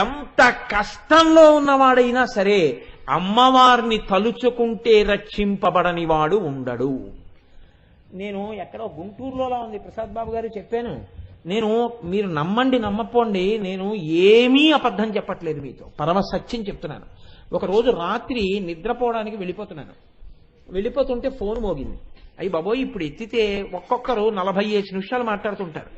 ఎంత కష్టంలో ఉన్నవాడైనా సరే అమ్మవారిని తలుచుకుంటే రక్షింపబడని వాడు ఉండడు. నేను ఎక్కడో గుంటూరులో ఉంది ప్రసాద్ బాబు గారు చెప్పాను. నేను మీరు నమ్మండి నమ్మపోండి, నేను ఏమీ అబద్ధం చెప్పట్లేదు, మీతో పరమ సత్యం చెప్తున్నాను. ఒకరోజు రాత్రి నిద్రపోవడానికి వెళ్ళిపోతుంటే ఫోన్ మోగింది. అయ్యి బాబోయ్, ఇప్పుడు ఎత్తితే ఒక్కొక్కరు 45 నిమిషాలు మాట్లాడుతుంటారు.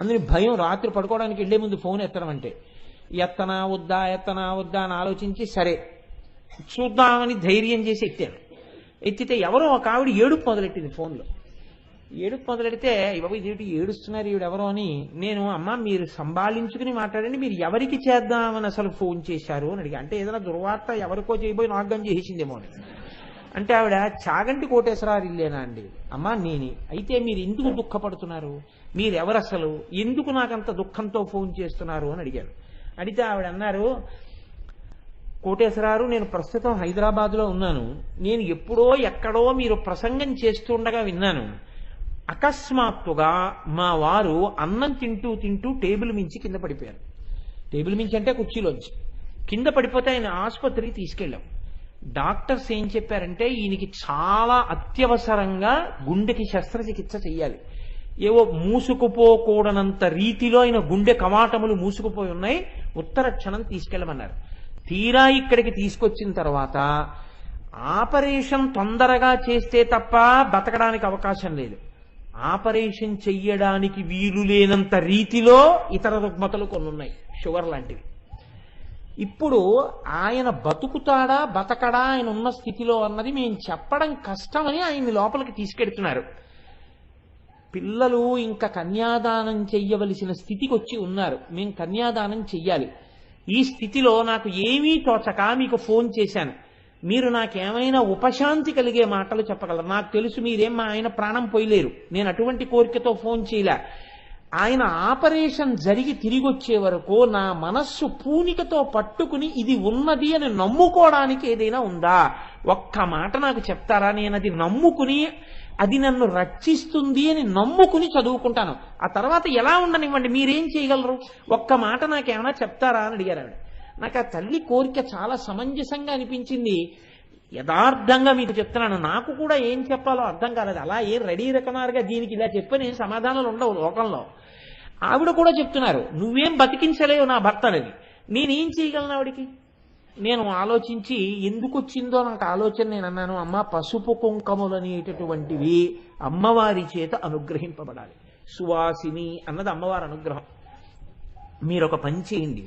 అందుని భయం రాత్రి పడుకోవడానికి వెళ్లే ముందు ఫోన్ ఎత్తడం అంటే. ఎత్తనా వద్దా అని ఆలోచించి సరే చూద్దామని ధైర్యం చేసి ఎత్తితే ఎవరో ఒక ఆవిడ ఏడుపు మొదలెట్టింది ఫోన్లో. ఏడుపు మొదలెడితే బాబు ఇదేంటి ఏడుస్తున్నారు ఈవిడెవరో అని నేను, అమ్మ మీరు సంభాళించుకుని మాట్లాడండి, మీరు ఎవరికి చేద్దామని అసలు ఫోన్ చేశారు అని అడిగా. అంటే ఏదైనా దుర్వార్త ఎవరికో చేయబోయి నాగం చేసేసిందేమో అని. అంటే ఆవిడ చాగంటి కోటేశ్వరారు ఇల్లేనా అండి? అమ్మా నేనే. అయితే మీరు ఎందుకు దుఃఖపడుతున్నారు, మీరెవరు అసలు, ఎందుకు నాకంత దుఃఖంతో ఫోన్ చేస్తున్నారు అని అడిగారు. అడిగితే ఆవిడ అన్నారు, కోటేశ్వరారు నేను ప్రస్తుతం హైదరాబాద్లో ఉన్నాను, నేను ఎప్పుడో ఎక్కడో మీరు ప్రసంగం చేస్తుండగా విన్నాను. అకస్మాత్తుగా మా వారు అన్నం తింటూ టేబుల్ మించి కింద పడిపోయారు. టేబుల్ మించి అంటే కుర్చీలోంచి కింద పడిపోతే ఆయన ఆసుపత్రికి తీసుకెళ్ళాం. డాక్టర్స్ ఏం చెప్పారంటే ఈయనకి చాలా అత్యవసరంగా గుండెకి శస్త్రచికిత్స చెయ్యాలి. ఏవో మూసుకుపోకూడనంత రీతిలో ఆయన గుండె కవాటములు మూసుకుపోయి ఉన్నాయి, ఉత్తర క్షణం తీసుకెళ్ళమన్నారు. తీరా ఇక్కడికి తీసుకొచ్చిన తర్వాత ఆపరేషన్ తొందరగా చేస్తే తప్ప బతకడానికి అవకాశం లేదు. ఆపరేషన్ చెయ్యడానికి వీలు లేనంత రీతిలో ఇతర రుగ్మతలు కొన్ని ఉన్నాయి, షుగర్ లాంటివి. ఇప్పుడు ఆయన బతుకుతాడా బతకడా ఆయన ఉన్న స్థితిలో అన్నది మేము చెప్పడం కష్టమని ఆయన్ని లోపలికి తీసుకెడుతున్నారు. పిల్లలు ఇంకా కన్యాదానం చెయ్యవలసిన స్థితికి వచ్చి ఉన్నారు, మేము కన్యాదానం చెయ్యాలి. ఈ స్థితిలో నాకు ఏమీ తోచక మీకు ఫోన్ చేశాను. మీరు నాకేమైనా ఉపశాంతి కలిగే మాటలు చెప్పగలరు. నాకు తెలుసు మీరేం మా ఆయన ప్రాణం పోయలేరు, నేను అటువంటి కోరికతో ఫోన్ చేయలే. ఆయన ఆపరేషన్ జరిగి తిరిగి వచ్చే వరకు నా మనస్సు పూనికతో పట్టుకుని ఇది ఉన్నది అని నమ్ముకోవడానికి ఏదైనా ఉందా, ఒక్క మాట నాకు చెప్తారా? నేను అది నమ్ముకుని అది నన్ను రక్షిస్తుంది అని నమ్ముకుని చదువుకుంటాను. ఆ తర్వాత ఎలా ఉండనివ్వండి, మీరేం చేయగలరు, ఒక్క మాట నాకేమైనా చెప్తారా అని అడిగారు ఆవిడ. నాకు ఆ తల్లి కోరిక చాలా సమంజసంగా అనిపించింది. యథార్థంగా మీకు చెప్తున్నాను, నాకు కూడా ఏం చెప్పాలో అర్థం కాలేదు. అలా ఏం రెడీ రకమారుగా దీనికి ఇలా చెప్పని సమాధానాలు ఉండవు లోకంలో. ఆవిడ కూడా చెప్తున్నారు, నువ్వేం బతికించలేవు నా భర్త అనేది. నేనేం చేయగలను ఆవిడికి? నేను ఆలోచించి ఎందుకు వచ్చిందో నాకు ఆలోచన, నేను అన్నాను, అమ్మ పసుపు కుంకములు అనేటటువంటివి అమ్మవారి చేత అనుగ్రహింపబడాలి. సువాసిని అన్నది అమ్మవారి అనుగ్రహం. మీరు ఒక పని చేయండి,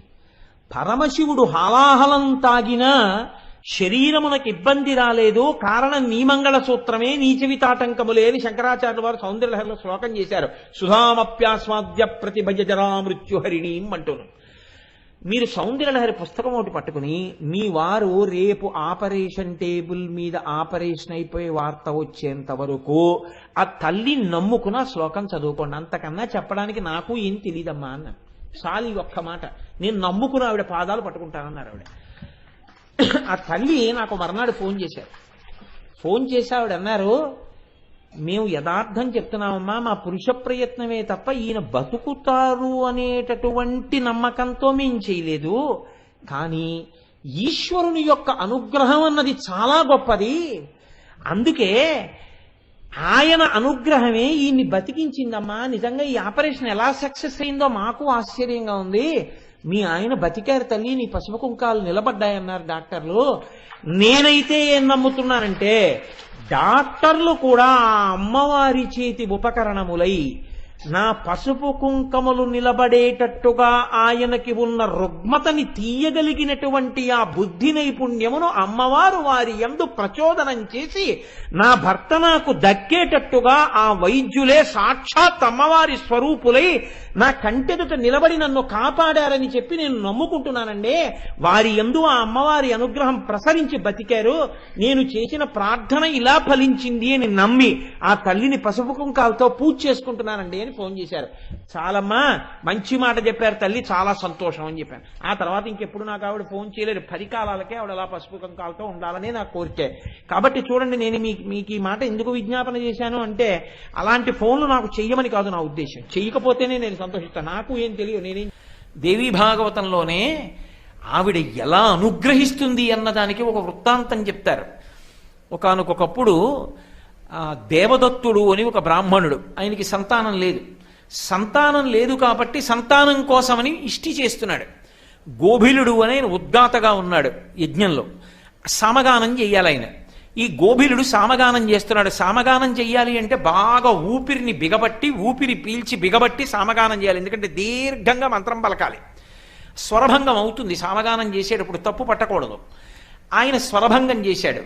పరమశివుడు హాలాహలం తాగినా శరీరమునకు ఇబ్బంది రాలేదు, కారణం నీ మంగళ సూత్రమే నీచవితాటంకములే అని శంకరాచార్యుల వారు సౌందర్యలహరిలో శ్లోకం చేశారు. సుధామప్యాస్వాద్య ప్రతిభజ జరా మృత్యుహరిణీం అంటూను. మీరు సౌందర్యలహరి పుస్తకం ఒకటి పట్టుకుని మీ వారు రేపు ఆపరేషన్ టేబుల్ మీద ఆపరేషన్ అయిపోయే వార్త వచ్చేంత వరకు ఆ తల్లి నమ్ముకున్న శ్లోకం చదువుకోండి. అంతకన్నా చెప్పడానికి నాకు ఏం తెలియదమ్మా అన్న. చాలు ఈ ఒక్క మాట, నేను నమ్ముకున్న ఆవిడ పాదాలు పట్టుకుంటానన్నారు ఆవిడ. ఆ తల్లి నాకు మర్నాడు ఫోన్ చేశారు. ఫోన్ చేసి ఆవిడ అన్నారు, మేము యథార్థం చెప్తున్నామమ్మా, మా పురుష ప్రయత్నమే తప్ప ఈయన బతుకుతారు అనేటటువంటి నమ్మకంతో మేం చేయలేదు. కానీ ఈశ్వరుని యొక్క అనుగ్రహం అన్నది చాలా గొప్పది, అందుకే ఆయన అనుగ్రహమే ఈయన్ని బతికించిందమ్మా. నిజంగా ఈ ఆపరేషన్ ఎలా సక్సెస్ అయిందో మాకు ఆశ్చర్యంగా ఉంది. మీ ఆయన బతికారు తల్లి, నీ పసుపు కుంకాలు నిలబడ్డాయన్నారు డాక్టర్లు. నేనైతే ఏం నమ్ముతున్నానంటే డాక్టర్లు కూడా ఆ అమ్మవారి చేతి ఉపకరణములై నా పసుపు కుంకములు నిలబడేటట్టుగా ఆయనకి ఉన్న రుగ్మతని తీయగలిగినటువంటి ఆ బుద్ధి నైపుణ్యమును అమ్మవారు వారి యందు ప్రచోదనం చేసి నా భర్త నాకు దక్కేటట్టుగా ఆ వైద్యులే సాక్షాత్ అమ్మవారి స్వరూపులై నా కంటెదుట నిలబడి నన్ను కాపాడారని చెప్పి నేను నమ్ముకుంటున్నానండి. వారి యందు ఆ అమ్మవారి అనుగ్రహం ప్రసరించి బతికారు. నేను చేసిన ప్రార్థన ఇలా ఫలించింది అని నమ్మి ఆ తల్లిని పసుపు కుంకాలతో పూజ చేసుకుంటున్నానండి అని ఫోన్ చేశారు. చాలమ్మా, మంచి మాట చెప్పారు తల్లి, చాలా సంతోషం అని చెప్పాను. ఆ తర్వాత ఇంకెప్పుడు నాకు ఆవిడ ఫోన్ చేయలేదు. 10 కాలాలకే ఆవిడ అలా పసుపు కుంకాలతో ఉండాలని నా కోరికే. కాబట్టి చూడండి, నేను మీకు ఈ మాట ఎందుకు విజ్ఞాపన చేశాను అంటే అలాంటి ఫోన్లు నాకు చెయ్యమని కాదు నా ఉద్దేశం. చెయ్యకపోతేనే నేను సంతోషిస్తాను. నాకు ఏం తెలియదు, దేవీ భాగవతంలోనే ఆవిడ ఎలా అనుగ్రహిస్తుంది అన్నదానికి ఒక వృత్తాంతం చెప్తారు. ఒకానొకప్పుడు దేవదత్తుడు అని ఒక బ్రాహ్మణుడు, ఆయనకి సంతానం లేదు. సంతానం లేదు కాబట్టి సంతానం కోసమని ఇష్టి చేస్తున్నాడు. గోభిలుడు అని ఆయన ఉద్గాతగా ఉన్నాడు యజ్ఞంలో. సామగానం చెయ్యాలి ఆయన. ఈ గోభిలుడు సామగానం చేస్తున్నాడు. సామగానం చెయ్యాలి అంటే బాగా ఊపిరిని బిగబట్టి, ఊపిరి పీల్చి బిగబట్టి సామగానం చేయాలి. ఎందుకంటే దీర్ఘంగా మంత్రం పలకాలి. స్వరభంగం అవుతుంది సామగానం చేసేటప్పుడు, తప్పు పట్టకూడదు. ఆయన స్వరభంగం చేశాడు.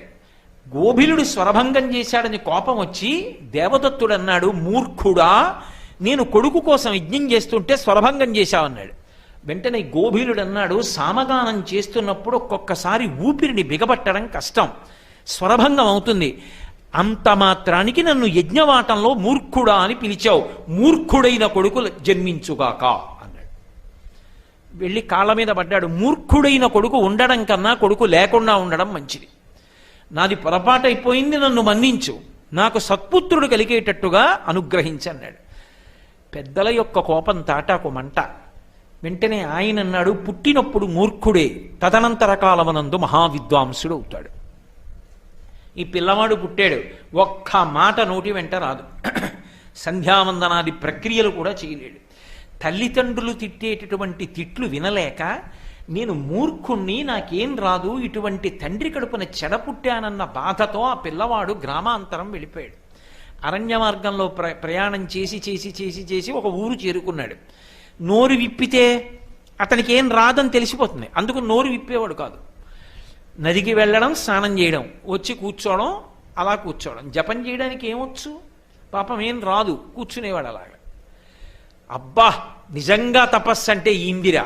గోభిలుడు స్వరభంగం చేశాడని కోపం వచ్చి దేవదత్తుడు అన్నాడు, మూర్ఖుడా, నేను కొడుకు కోసం యజ్ఞం చేస్తుంటే స్వరభంగం చేశావన్నాడు. వెంటనే గోభిలుడు అన్నాడు, సామగానం చేస్తున్నప్పుడు ఒక్కొక్కసారి ఊపిరిని బిగబట్టడం కష్టం, స్వరభంగం అవుతుంది. అంత మాత్రానికి నన్ను యజ్ఞవాటంలో మూర్ఖుడా అని పిలిచావు, మూర్ఖుడైన కొడుకు జన్మించుగాక అన్నాడు. వెళ్ళి కాళ్ళ మీద పడ్డాడు. మూర్ఖుడైన కొడుకు ఉండడం కన్నా కొడుకు లేకుండా ఉండడం మంచిది. నాది పొరపాటైపోయింది, నన్ను మన్నించు, నాకు సత్పుత్రుడు కలిగేటట్టుగా అనుగ్రహించన్నాడు. పెద్దల యొక్క కోపం తాటాకు మంట. వెంటనే ఆయన అన్నాడు, పుట్టినప్పుడు మూర్ఖుడే, తదనంతర కాలమనందు మహావిద్వాంసుడు అవుతాడు. ఈ పిల్లవాడు పుట్టాడు, ఒక్క మాట నోటి వెంట రాదు, సంధ్యావందనాది ప్రక్రియలు కూడా చేయలేడు. తల్లిదండ్రులు తిట్టేటటువంటి తిట్లు వినలేక, నేను మూర్ఖుణ్ణి, నాకేం రాదు, ఇటువంటి తండ్రి కడుపున చెడపుట్టానన్న బాధతో ఆ పిల్లవాడు గ్రామాంతరం వెళ్ళిపోయాడు. అరణ్య మార్గంలో ప్రయాణం చేసి చేసి చేసి చేసి ఒక ఊరు చేరుకున్నాడు. నోరు విప్పితే అతనికి ఏం రాదని తెలిసిపోతుంది, అందుకు నోరు విప్పేవాడు కాదు. నదికి వెళ్ళడం, స్నానం చేయడం, వచ్చి కూర్చోవడం, అలా కూర్చోవడం. జపం చేయడానికి ఏమొచ్చు, పాపం ఏం రాదు, కూర్చునేవాడు అలాగా. అబ్బా, నిజంగా తపస్సు అంటే ఇందిరా,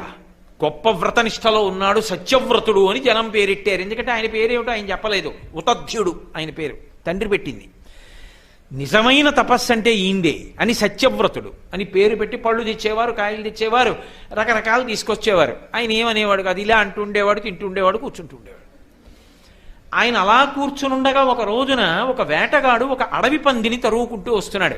గొప్ప వ్రతనిష్టలో ఉన్నాడు, సత్యవ్రతుడు అని జనం పేరెట్టారు. ఎందుకంటే ఆయన పేరేమిటో ఆయన చెప్పలేదు, ఉతధ్యుడు ఆయన పేరు, తండ్రి పెట్టింది. నిజమైన తపస్సు అంటే ఈందే అని సత్యవ్రతుడు అని పేరు పెట్టి పళ్ళు తెచ్చేవారు, కాయలు తెచ్చేవారు, రకరకాలు తీసుకొచ్చేవారు. ఆయన ఏమనేవాడు కాదు, ఇలా అంటుండేవాడు, తింటుండేవాడు, కూర్చుంటుండేవాడు. ఆయన అలా కూర్చునుండగా ఒక రోజున ఒక వేటగాడు ఒక అడవి పందిని తరువుకుంటూ వస్తున్నాడు.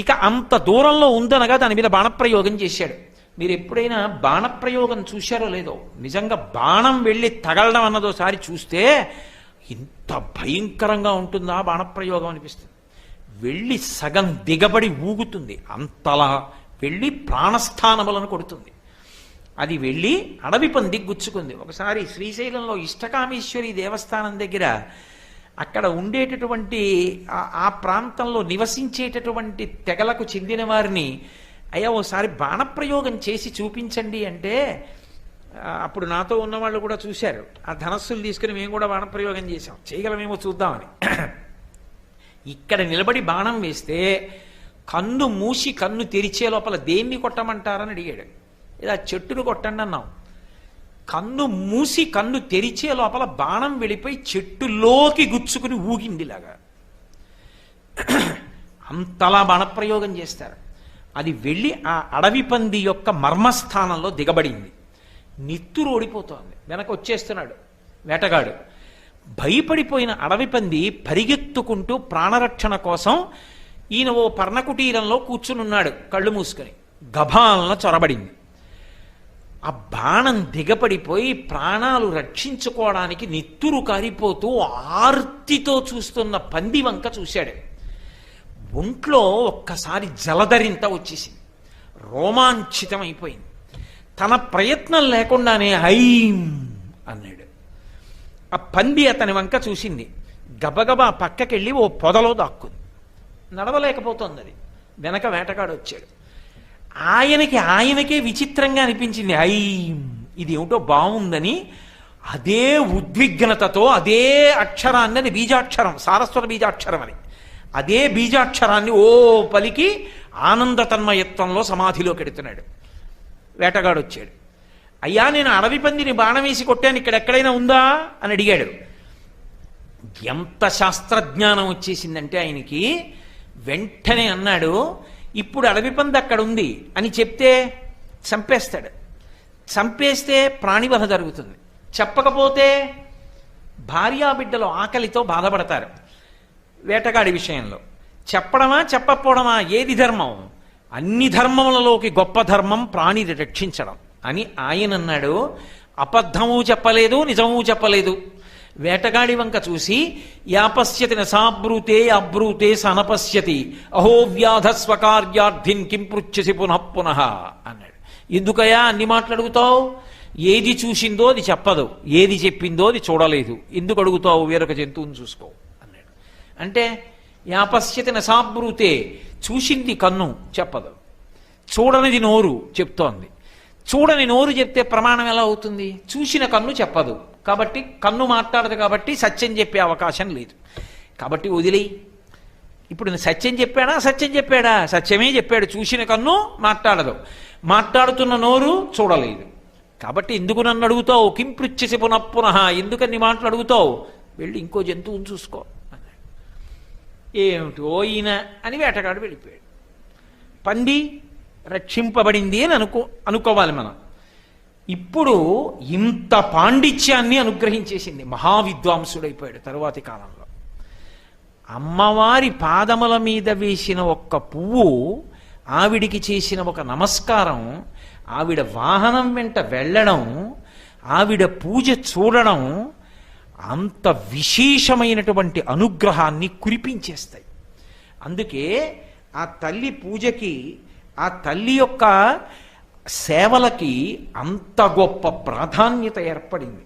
ఇక అంత దూరంలో ఉందనగా దాని మీద బాణప్రయోగం చేశాడు. మీరు ఎప్పుడైనా బాణప్రయోగం చూశారో లేదో, నిజంగా బాణం వెళ్ళి తగలడం అన్నదోసారి చూస్తే ఇంత భయంకరంగా ఉంటుందా బాణప్రయోగం అనిపిస్తుంది. వెళ్ళి సగం దిగబడి ఊగుతుంది, అంతలా వెళ్ళి ప్రాణస్థానములను కొడుతుంది. అది వెళ్ళి అడవి పంది గుచ్చుకుంది. ఒకసారి శ్రీశైలంలో ఇష్టకామేశ్వరి దేవస్థానం దగ్గర అక్కడ ఉండేటటువంటి ఆ ప్రాంతంలో నివసించేటటువంటి తెగలకు చెందిన వారిని, అయ్యా ఓసారి బాణప్రయోగం చేసి చూపించండి అంటే, అప్పుడు నాతో ఉన్నవాళ్ళు కూడా చూశారు. ఆ ధనస్సులు తీసుకుని మేము కూడా బాణప్రయోగం చేశాం, చేయగలమేమో చూద్దామని. ఇక్కడ నిలబడి బాణం వేస్తే కన్ను మూసి కన్ను తెరిచే లోపల దేన్ని కొట్టమంటారని అడిగాడు. ఇలా చెట్టును కొట్టండి అన్నాం. కన్ను మూసి కన్ను తెరిచే లోపల బాణం వెళ్ళిపోయి చెట్టులోకి గుచ్చుకుని ఊగిందిలాగా. అంతలా బాణప్రయోగం చేస్తారు. అది వెళ్ళి ఆ అడవి పంది యొక్క మర్మస్థానంలో దిగబడింది. నిత్తురు ఓడిపోతోంది. వెనక వచ్చేస్తున్నాడు వేటగాడు. భయపడిపోయిన అడవి పంది పరిగెత్తుకుంటూ ప్రాణరక్షణ కోసం ఈయన ఓ పర్ణకుటీరంలో కూర్చునున్నాడు కళ్ళు మూసుకొని. గభాలన చొరబడింది. ఆ బాణం దిగపడిపోయి ప్రాణాలు రక్షించుకోవడానికి నిత్తురు కారిపోతూ ఆర్తితో చూస్తున్న పంది వంక చూశాడు. ఒంట్లో ఒక్కసారి జలధరింత వచ్చేసింది, రోమాంచితం అయిపోయింది. తన ప్రయత్నం లేకుండానే ఐం అన్నాడు. ఆ పంది అతని వంక చూసింది, గబగబా పక్కకెళ్ళి ఓ పొదలో దాక్కుంది. నడవలేకపోతుంది అది. వెనక వేటగాడు వచ్చాడు. ఆయనకే విచిత్రంగా అనిపించింది. ఐం, ఇది ఏమిటో బాగుందని అదే ఉద్విగ్నతతో అదే అక్షరాన్ని, అది బీజాక్షరం, సారస్వత బీజాక్షరం అని, అదే బీజాక్షరాన్ని ఓ పలికి ఆనంద తన్మయత్వంలో సమాధిలో కెడుతున్నాడు. వేటగాడు వచ్చాడు. అయ్యా, నేను అడవి పందిని బాణం వేసి కొట్టాను, ఇక్కడ ఎక్కడైనా ఉందా అని అడిగాడు. ఎంత శాస్త్రజ్ఞానం వచ్చేసిందంటే ఆయనకి, వెంటనే అన్నాడు, ఇప్పుడు అడవి పంది అక్కడ ఉంది అని చెప్తే చంపేస్తాడు. చంపేస్తే ప్రాణివధ జరుగుతుంది. చెప్పకపోతే భార్యాబిడ్డలు ఆకలితో బాధపడతారు. వేటగాడి విషయంలో చెప్పడమా చెప్పకపోవడమా ఏది ధర్మం? అన్ని ధర్మములలోకి గొప్ప ధర్మం ప్రాణిని రక్షించడం. అని ఆయన అన్నాడు. అబద్ధము చెప్పలేదు, నిజము చెప్పలేదు. వేటగాడి వంక చూసి యాపశ్యతి నసాబ్రూతే అబ్రూతే సనపశ్యతి అహో వ్యాధ స్వకార్యార్థిన్ కిం పృచ్ఛసి పునః పునః అన్నాడు. ఎందుకయా అన్ని మాట్లాడుగుతావు? ఏది చూసిందో అది చెప్పదు, ఏది చెప్పిందో అది చూడలేదు, ఎందుకు అడుగుతావు? వేరొక జంతువుని చూసుకో అన్నాడు. అంటే యాపశ్యతి నసాబ్రూతే, చూసింది కన్ను చెప్పదు, చూడనిది నోరు చెప్తోంది. చూడని నోరు చెప్తే ప్రమాణం ఎలా అవుతుంది? చూసిన కన్ను చెప్పదు కాబట్టి, కన్ను మాట్లాడదు కాబట్టి సత్యం చెప్పే అవకాశం లేదు. కాబట్టి వదిలేయి. ఇప్పుడు నేను సత్యం చెప్పాడా? సత్యం చెప్పాడా? సత్యమే చెప్పాడు. చూసిన కన్ను మాట్లాడదు, మాట్లాడుతున్న నోరు చూడలేదు. కాబట్టి ఎందుకు నన్ను అడుగుతావు? కిం పృచ్ఛసి పునః పునః, ఎందుకని మాటలు అడుగుతావు? వెళ్ళి ఇంకో జంతువుని చూసుకో అన్నాడు. ఏమిటో ఈయన అని వేటగాడు వెళ్ళిపోయాడు. పంది రక్షింపబడింది అని అనుకోవాలి మనం. ఇప్పుడు ఇంత పాండిత్యాన్ని అనుగ్రహించేసింది, మహావిద్వాంసుడైపోయాడు తరువాతి కాలంలో. అమ్మవారి పాదముల మీద వేసిన ఒక్క పువ్వు, ఆవిడికి చేసిన ఒక నమస్కారం, ఆవిడ వాహనం వెంట వెళ్ళడం, ఆవిడ పూజ చూడడం అంత విశేషమైనటువంటి అనుగ్రహాన్ని కురిపించేస్తాయి. అందుకే ఆ తల్లి పూజకి, ఆ తల్లి యొక్క సేవలకి అంత గొప్ప ప్రాధాన్యత ఏర్పడింది.